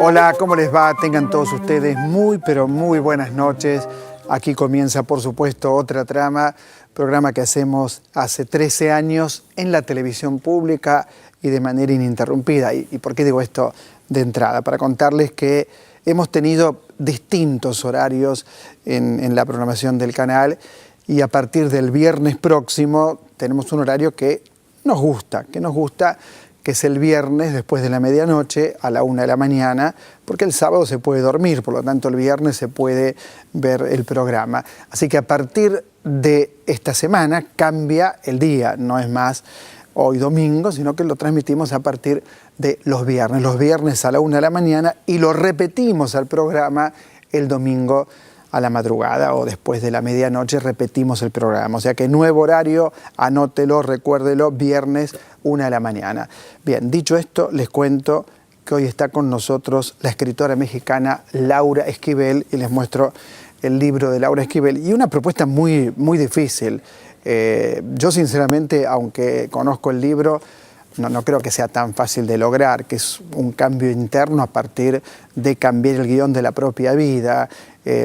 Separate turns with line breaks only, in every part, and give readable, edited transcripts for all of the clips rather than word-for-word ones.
Hola, ¿cómo les va? Tengan todos ustedes muy, pero muy buenas noches. Aquí comienza, por supuesto, Otra Trama, programa que hacemos hace 13 años en la televisión pública y de manera ininterrumpida. ¿Y por qué digo esto de entrada? Para contarles que hemos tenido distintos horarios en la programación del canal y a partir del viernes próximo tenemos un horario que nos gusta, que es el viernes después de la medianoche a la 1 de la mañana, porque el sábado se puede dormir, por lo tanto el viernes se puede ver el programa. Así que a partir de esta semana cambia el día, no es más hoy domingo, sino que lo transmitimos a partir de los viernes a la 1 de la mañana y lo repetimos al programa el domingo a la madrugada o después de la medianoche repetimos el programa. O sea que nuevo horario, anótelo, recuérdelo, viernes 1 de la mañana. Bien, dicho esto, les cuento que hoy está con nosotros la escritora mexicana Laura Esquivel y les muestro el libro de Laura Esquivel y una propuesta muy, muy difícil. Yo sinceramente, aunque conozco el libro, no creo que sea tan fácil de lograr, que es un cambio interno a partir de cambiar el guión de la propia vida.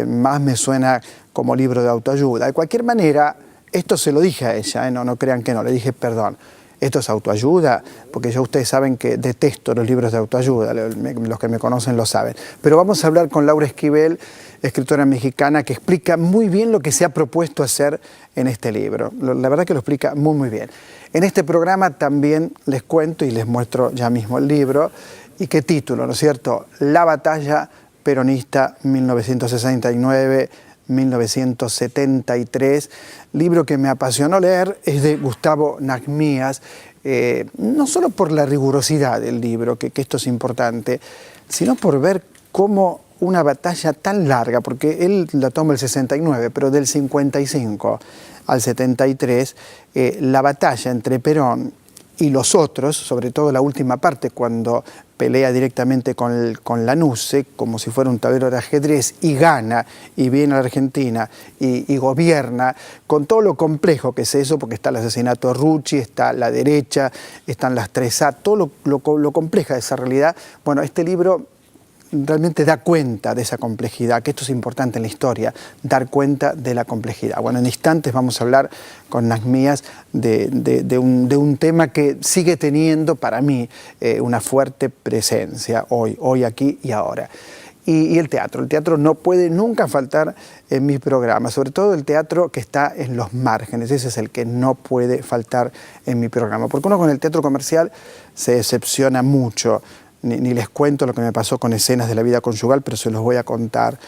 Más me suena como libro de autoayuda. De cualquier manera, esto se lo dije a ella, no crean que no, le dije perdón. Esto es autoayuda, porque ya ustedes saben que detesto los libros de autoayuda, los que me conocen lo saben. Pero vamos a hablar con Laura Esquivel, escritora mexicana, que explica muy bien lo que se ha propuesto hacer en este libro. La verdad que lo explica muy, muy bien. En este programa también les cuento y les muestro ya mismo el libro. ¿Y qué título, no es cierto? La batalla peronista 1969-1973, libro que me apasionó leer, es de Gustavo Nagmías, no solo por la rigurosidad del libro, que esto es importante, sino por ver cómo una batalla tan larga, porque él la toma el 69, pero del 55 al 73, la batalla entre Perón y los otros, sobre todo la última parte, cuando pelea directamente con Lanusse, como si fuera un tablero de ajedrez, y gana, y viene a la Argentina, y gobierna, con todo lo complejo que es eso, porque está el asesinato de Rucci, está la derecha, están las 3A, todo lo compleja de esa realidad. Bueno, este libro realmente da cuenta de esa complejidad, que esto es importante en la historia, dar cuenta de la complejidad. Bueno, en instantes vamos a hablar con Nagmías de un tema que sigue teniendo para mí una fuerte presencia hoy aquí y ahora. Y el teatro no puede nunca faltar en mi programa, sobre todo el teatro que está en los márgenes, ese es el que no puede faltar en mi programa, porque uno con el teatro comercial se decepciona mucho. Ni les cuento lo que me pasó con Escenas de la vida conyugal, pero se los voy a contar.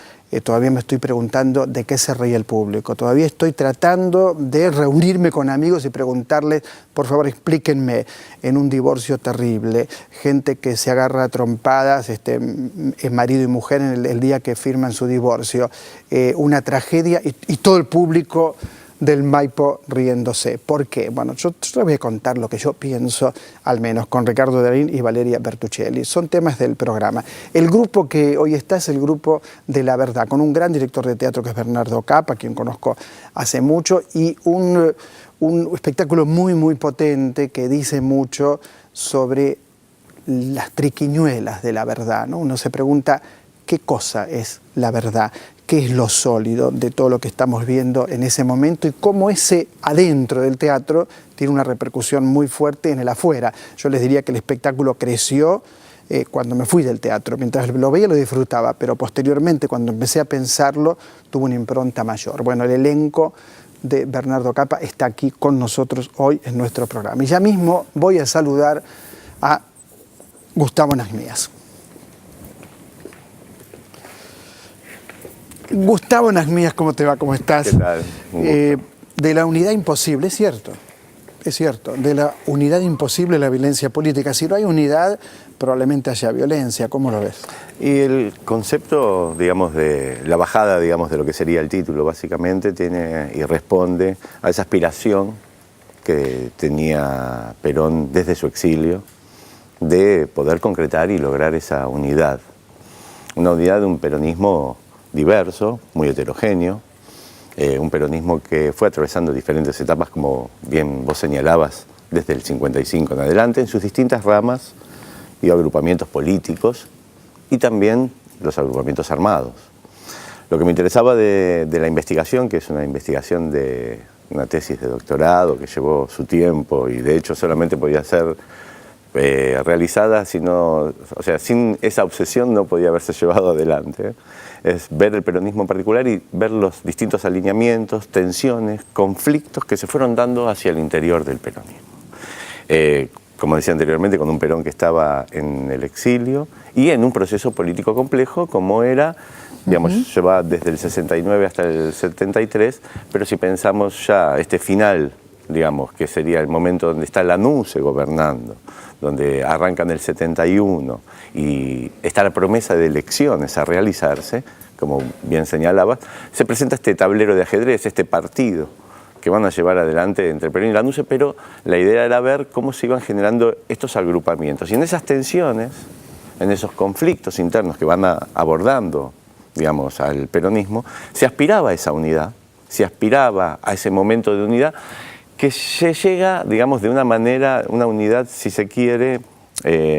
Todavía me estoy preguntando de qué se reía el público. Todavía estoy tratando de reunirme con amigos y preguntarles, por favor, explíquenme, en un divorcio terrible, gente que se agarra a trompadas, marido y mujer en el día que firman su divorcio, una tragedia y todo el público del Maipo riéndose. ¿Por qué? Bueno, yo les voy a contar lo que yo pienso, al menos, con Ricardo Darín y Valeria Bertuccelli. Son temas del programa. El grupo que hoy está es el grupo de La Verdad, con un gran director de teatro que es Bernardo Capa, a quien conozco hace mucho, y un espectáculo muy, muy potente que dice mucho sobre las triquiñuelas de la verdad, ¿no? Uno se pregunta, ¿qué cosa es la verdad? ¿Qué es lo sólido de todo lo que estamos viendo en ese momento y cómo ese adentro del teatro tiene una repercusión muy fuerte en el afuera? Yo les diría que el espectáculo creció cuando me fui del teatro. Mientras lo veía lo disfrutaba, pero posteriormente cuando empecé a pensarlo tuvo una impronta mayor. Bueno, el elenco de Bernardo Capa está aquí con nosotros hoy en nuestro programa. Y ya mismo voy a saludar a Gustavo Nagmías. Gustavo Nagmías, ¿cómo te va? ¿Cómo estás?
¿Qué tal?
De la Unidad Imposible, ¿es cierto? es cierto, de la unidad imposible la violencia política. Si no hay unidad, probablemente haya violencia. ¿Cómo lo ves?
Y el concepto, digamos, de la bajada, digamos, de lo que sería el título, básicamente, tiene y responde a esa aspiración que tenía Perón desde su exilio, de poder concretar y lograr esa unidad. Una unidad de un peronismo diverso, muy heterogéneo, un peronismo que fue atravesando diferentes etapas, como bien vos señalabas, desde el 55 en adelante, en sus distintas ramas y agrupamientos políticos y también los agrupamientos armados. Lo que me interesaba de la investigación, que es una investigación de una tesis de doctorado que llevó su tiempo y de hecho solamente podía ser realizada, sin esa obsesión no podía haberse llevado adelante. Es ver el peronismo en particular y ver los distintos alineamientos, tensiones, conflictos que se fueron dando hacia el interior del peronismo. Como decía anteriormente, con un Perón que estaba en el exilio y en un proceso político complejo como era, digamos, lleva desde el 69 hasta el 73, pero si pensamos ya este final, digamos, que sería el momento donde está Lanusse gobernando, donde arrancan el 71 y está la promesa de elecciones a realizarse, como bien señalabas, se presenta este tablero de ajedrez, este partido que van a llevar adelante entre Perón y Lanusse, pero la idea era ver cómo se iban generando estos agrupamientos. Y en esas tensiones, en esos conflictos internos que van abordando, digamos, al peronismo, se aspiraba a esa unidad, se aspiraba a ese momento de unidad que se llega, digamos, de una manera, una unidad, si se quiere,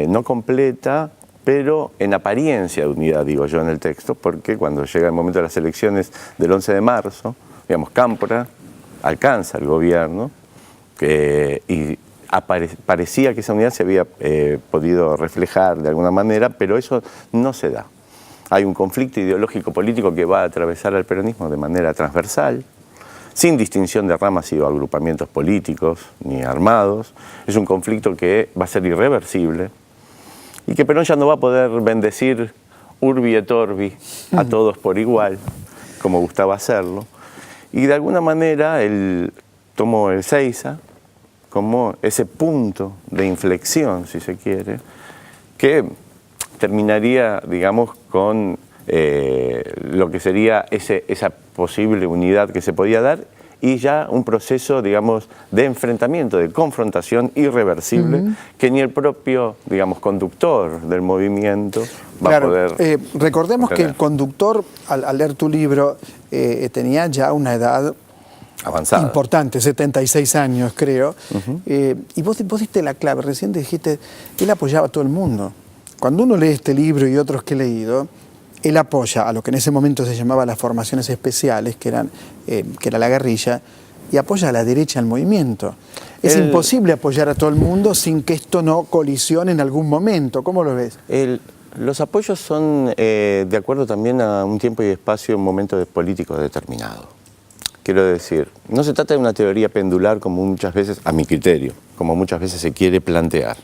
no completa, pero en apariencia de unidad, digo yo en el texto, porque cuando llega el momento de las elecciones del 11 de marzo, digamos, Cámpora alcanza el gobierno y parecía que esa unidad se había podido reflejar de alguna manera, pero eso no se da. Hay un conflicto ideológico político que va a atravesar al peronismo de manera transversal, sin distinción de ramas y agrupamientos políticos ni armados. Es un conflicto que va a ser irreversible y que Perón ya no va a poder bendecir urbi et orbi a todos por igual, como gustaba hacerlo. Y de alguna manera él tomó el Seiza como ese punto de inflexión, si se quiere, que terminaría, digamos, con lo que sería esa posible unidad que se podía dar y ya un proceso, digamos, de enfrentamiento, de confrontación irreversible, que ni el propio, digamos, conductor del movimiento va a poder...
recordemos que el conductor, al leer tu libro, tenía ya una edad
avanzada,
importante, 76 años, creo. Y vos diste la clave, recién dijiste, él apoyaba a todo el mundo. Cuando uno lee este libro y otros que he leído, él apoya a lo que en ese momento se llamaba las formaciones especiales, que era la guerrilla, y apoya a la derecha al movimiento. Es imposible apoyar a todo el mundo sin que esto no colisione en algún momento. ¿Cómo lo ves?
Los apoyos son de acuerdo también a un tiempo y espacio, un momento político determinado. Quiero decir, no se trata de una teoría pendular como muchas veces, a mi criterio, como muchas veces se quiere plantear,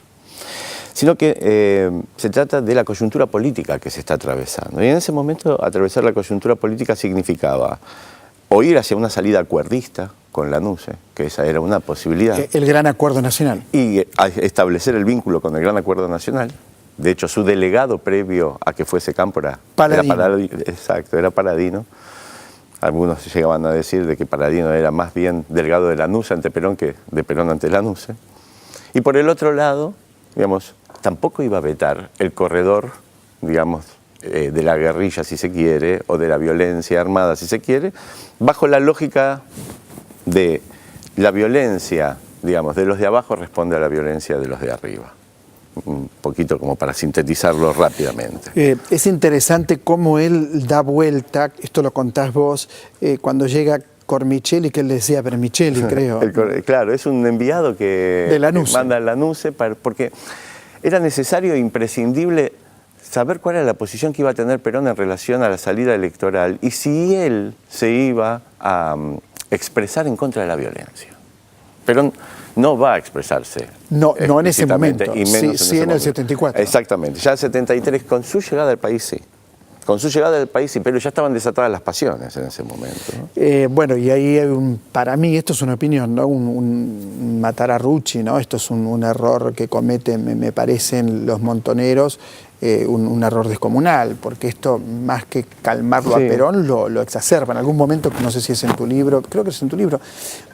sino que se trata de la coyuntura política que se está atravesando. Y en ese momento atravesar la coyuntura política significaba o ir hacia una salida acuerdista con Lanusse, que esa era una posibilidad.
El Gran Acuerdo Nacional.
Y establecer el vínculo con el Gran Acuerdo Nacional. De hecho, su delegado previo a que fuese Cámpora era Paladino. Algunos llegaban a decir de que Paladino era más bien delegado de Lanusse ante Perón que de Perón ante Lanusse. Y por el otro lado, digamos, tampoco iba a vetar el corredor, digamos, de la guerrilla, si se quiere, o de la violencia armada, si se quiere, bajo la lógica de la violencia, digamos, de los de abajo responde a la violencia de los de arriba. Un poquito como para sintetizarlo rápidamente.
Es interesante cómo él da vuelta, esto lo contás vos, cuando llega Cormicelli, que él le decía Vermicelli, creo.
Claro, es un enviado que manda a Lanusse porque era necesario e imprescindible saber cuál era la posición que iba a tener Perón en relación a la salida electoral y si él se iba a expresar en contra de la violencia. Perón no va a expresarse.
No en ese momento,
y menos
sí en el 74.
Exactamente, ya el 73, con su llegada al país, sí. Con su llegada al país, sí, pero ya estaban desatadas las pasiones en ese momento, ¿no?
Bueno, y ahí hay para mí, esto es una opinión, ¿no? Un matar a Rucci, ¿no? Esto es un error que cometen, me parecen, los montoneros, un error descomunal, porque esto, más que calmarlo
Sí.
a Perón, lo exacerba. En algún momento, no sé si es en tu libro, creo que es en tu libro,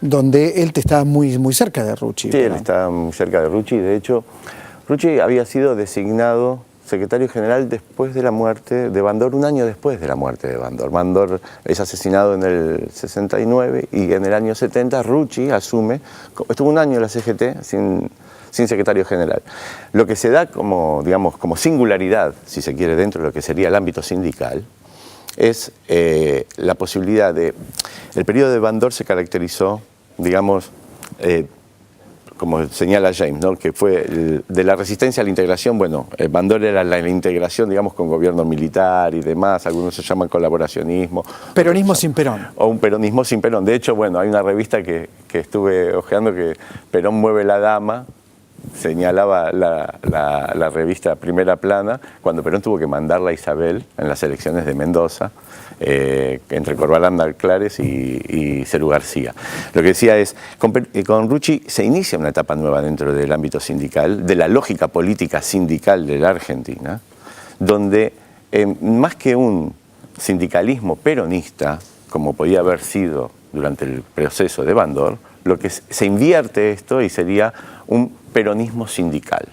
donde él te estaba muy, muy cerca de Rucci.
Sí, él estaba muy cerca de Rucci. De hecho, Rucci había sido designado secretario general después de la muerte de Bandor, un año después de la muerte de Bandor. Bandor es asesinado en el 69 y en el año 70 Rucci asume, estuvo un año en la CGT sin secretario general. Lo que se da como, digamos, como singularidad, si se quiere, dentro de lo que sería el ámbito sindical, es la posibilidad de... El periodo de Bandor se caracterizó, digamos, como señala James, ¿no? Que fue de la resistencia a la integración. Bueno, Bandor era la integración, digamos, con gobierno militar y demás, algunos se llaman colaboracionismo.
Peronismo sin Perón.
O un peronismo sin Perón. De hecho, bueno, hay una revista que estuve hojeando que Perón mueve la dama, señalaba la revista Primera Plana, cuando Perón tuvo que mandarla a Isabel en las elecciones de Mendoza, entre Corbalán Clares y Cerú García. Lo que decía es, con Rucci se inicia una etapa nueva dentro del ámbito sindical, de la lógica política sindical de la Argentina, donde más que un sindicalismo peronista, como podía haber sido durante el proceso de Bandor, lo que se invierte esto y sería un peronismo sindical.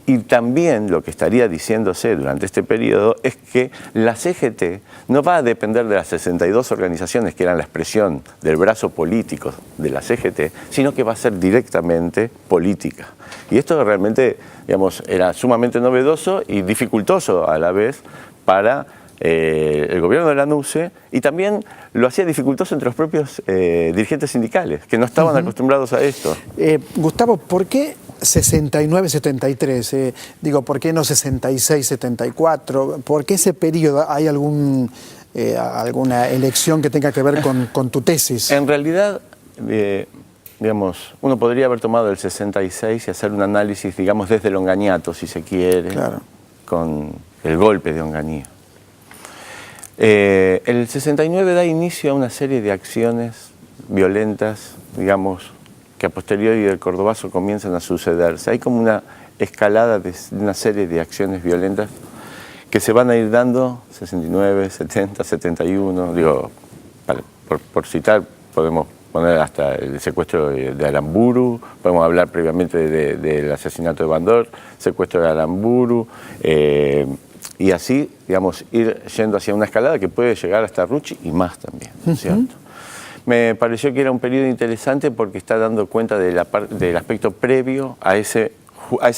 Y también lo que estaría diciéndose durante este periodo es que la CGT no va a depender de las 62 organizaciones que eran la expresión del brazo político de la CGT, sino que va a ser directamente política. Y esto realmente, digamos, era sumamente novedoso y dificultoso a la vez para el gobierno de la NUCE, y también lo hacía dificultoso entre los propios dirigentes sindicales, que no estaban acostumbrados a esto.
Gustavo, ¿por qué 69-73? Digo, ¿por qué no 66-74? ¿Por qué ese periodo? ¿Hay alguna elección que tenga que ver con tu tesis?
En realidad, digamos, uno podría haber tomado el 66 y hacer un análisis, digamos, desde el Onganiato, si se quiere,
claro,
con el golpe de Onganía. El 69 da inicio a una serie de acciones violentas, digamos, que a posteriori del Cordobazo comienzan a sucederse. Hay como una escalada de una serie de acciones violentas que se van a ir dando 69, 70, 71, digo, por citar, podemos poner hasta el secuestro de Aramburu, podemos hablar previamente del asesinato de Bandor, secuestro de Aramburu, y así, digamos, ir yendo hacia una escalada que puede llegar hasta Rucci y más también, ¿cierto? Me pareció que era un periodo interesante porque está dando cuenta del aspecto previo a esa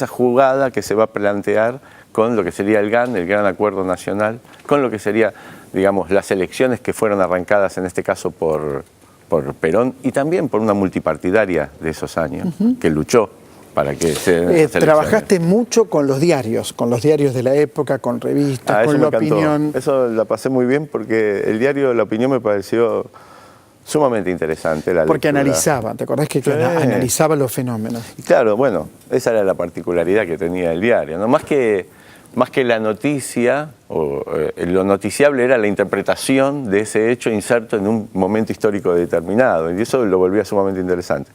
jugada que se va a plantear con lo que sería el GAN, el Gran Acuerdo Nacional, con lo que sería, digamos, las elecciones que fueron arrancadas en este caso por Perón y también por una multipartidaria de esos años que luchó para que se
trabajaste mucho con los diarios de la época, con revistas, con La Opinión.
Eso la pasé muy bien porque el diario La Opinión me pareció sumamente interesante.
Porque analizaba, ¿te acordás que analizaba los fenómenos?
Y claro, bueno, esa era la particularidad que tenía el diario, ¿no? Más que la noticia, lo noticiable era la interpretación de ese hecho inserto en un momento histórico determinado, y eso lo volvía sumamente interesante.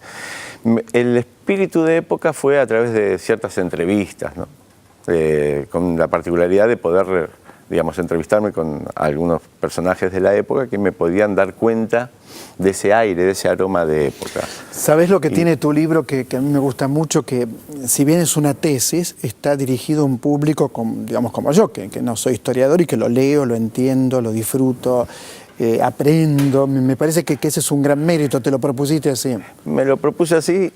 El espíritu de época fue a través de ciertas entrevistas, ¿no? Con la particularidad de poder, digamos, entrevistarme con algunos personajes de la época que me podían dar cuenta de ese aire, de ese aroma de época.
¿Sabés lo que tiene tu libro que a mí me gusta mucho? Que si bien es una tesis, está dirigido a un público, digamos, como yo, que no soy historiador y que lo leo, lo entiendo, lo disfruto, aprendo. Me parece que ese es un gran mérito. ¿Te lo propusiste así?
Me lo propuse así,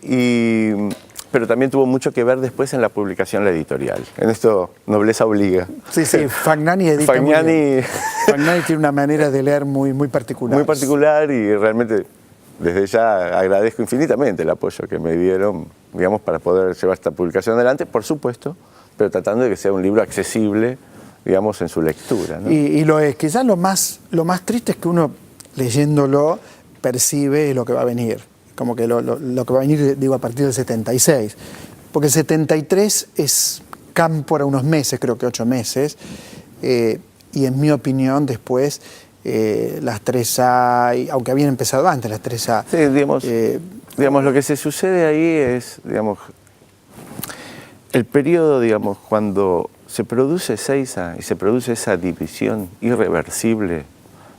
pero también tuvo mucho que ver después en la publicación, la editorial. En esto, nobleza obliga.
Sí, Fagnani edita
Fagnani
tiene una manera de leer muy particular.
Muy particular, y realmente desde ya agradezco infinitamente el apoyo que me dieron, digamos, para poder llevar esta publicación adelante, por supuesto, pero tratando de que sea un libro accesible, digamos, en su lectura, ¿no?
Y lo es. Quizás lo más triste es que uno, leyéndolo, percibe lo que va a venir. Como que lo que va a venir, digo, a partir del 76. Porque el 73 es cámpora unos meses, creo que 8 meses, y en mi opinión después las 3A, aunque habían empezado antes las 3A.
Sí, digamos, lo que se sucede ahí es, digamos, el periodo, digamos, cuando se produce Ezeiza y se produce esa división irreversible,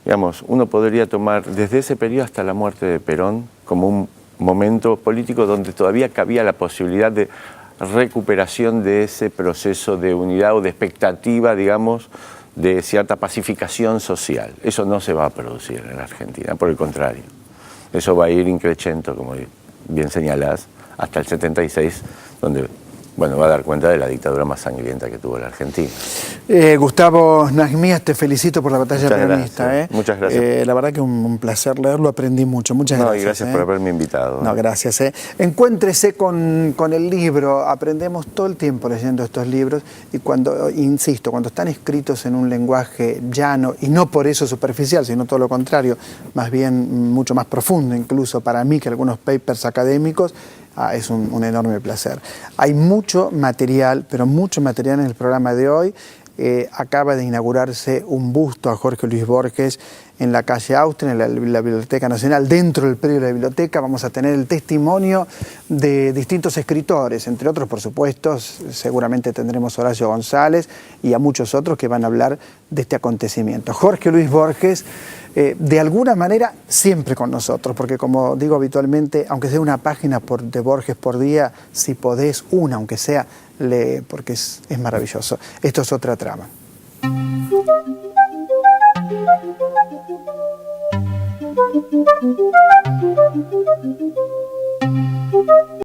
digamos, uno podría tomar desde ese periodo hasta la muerte de Perón como un momento político donde todavía cabía la posibilidad de recuperación de ese proceso de unidad o de expectativa, digamos, de cierta pacificación social. Eso no se va a producir en la Argentina, por el contrario. Eso va a ir increciendo, como bien señalás, hasta el 76, donde, bueno, va a dar cuenta de la dictadura más sangrienta que tuvo la Argentina.
Gustavo Nagmías, te felicito por la batalla peronista.
Muchas gracias.
La verdad que un placer leerlo, aprendí mucho. Muchas gracias.
Y gracias por haberme invitado.
No, gracias. Encuéntrese con el libro, aprendemos todo el tiempo leyendo estos libros y cuando, insisto, cuando están escritos en un lenguaje llano y no por eso superficial, sino todo lo contrario, más bien mucho más profundo incluso para mí que algunos papers académicos, es un enorme placer. Hay mucho material, pero mucho material en el programa de hoy. Acaba de inaugurarse un busto a Jorge Luis Borges en la calle Austria, en la Biblioteca Nacional. Dentro del predio de la biblioteca vamos a tener el testimonio de distintos escritores, entre otros, por supuesto, seguramente tendremos a Horacio González y a muchos otros que van a hablar de este acontecimiento. Jorge Luis Borges, de alguna manera, siempre con nosotros, porque como digo habitualmente, aunque sea una página de Borges por día, si podés una, aunque sea, lee, porque es maravilloso. Esto es Otra Trama.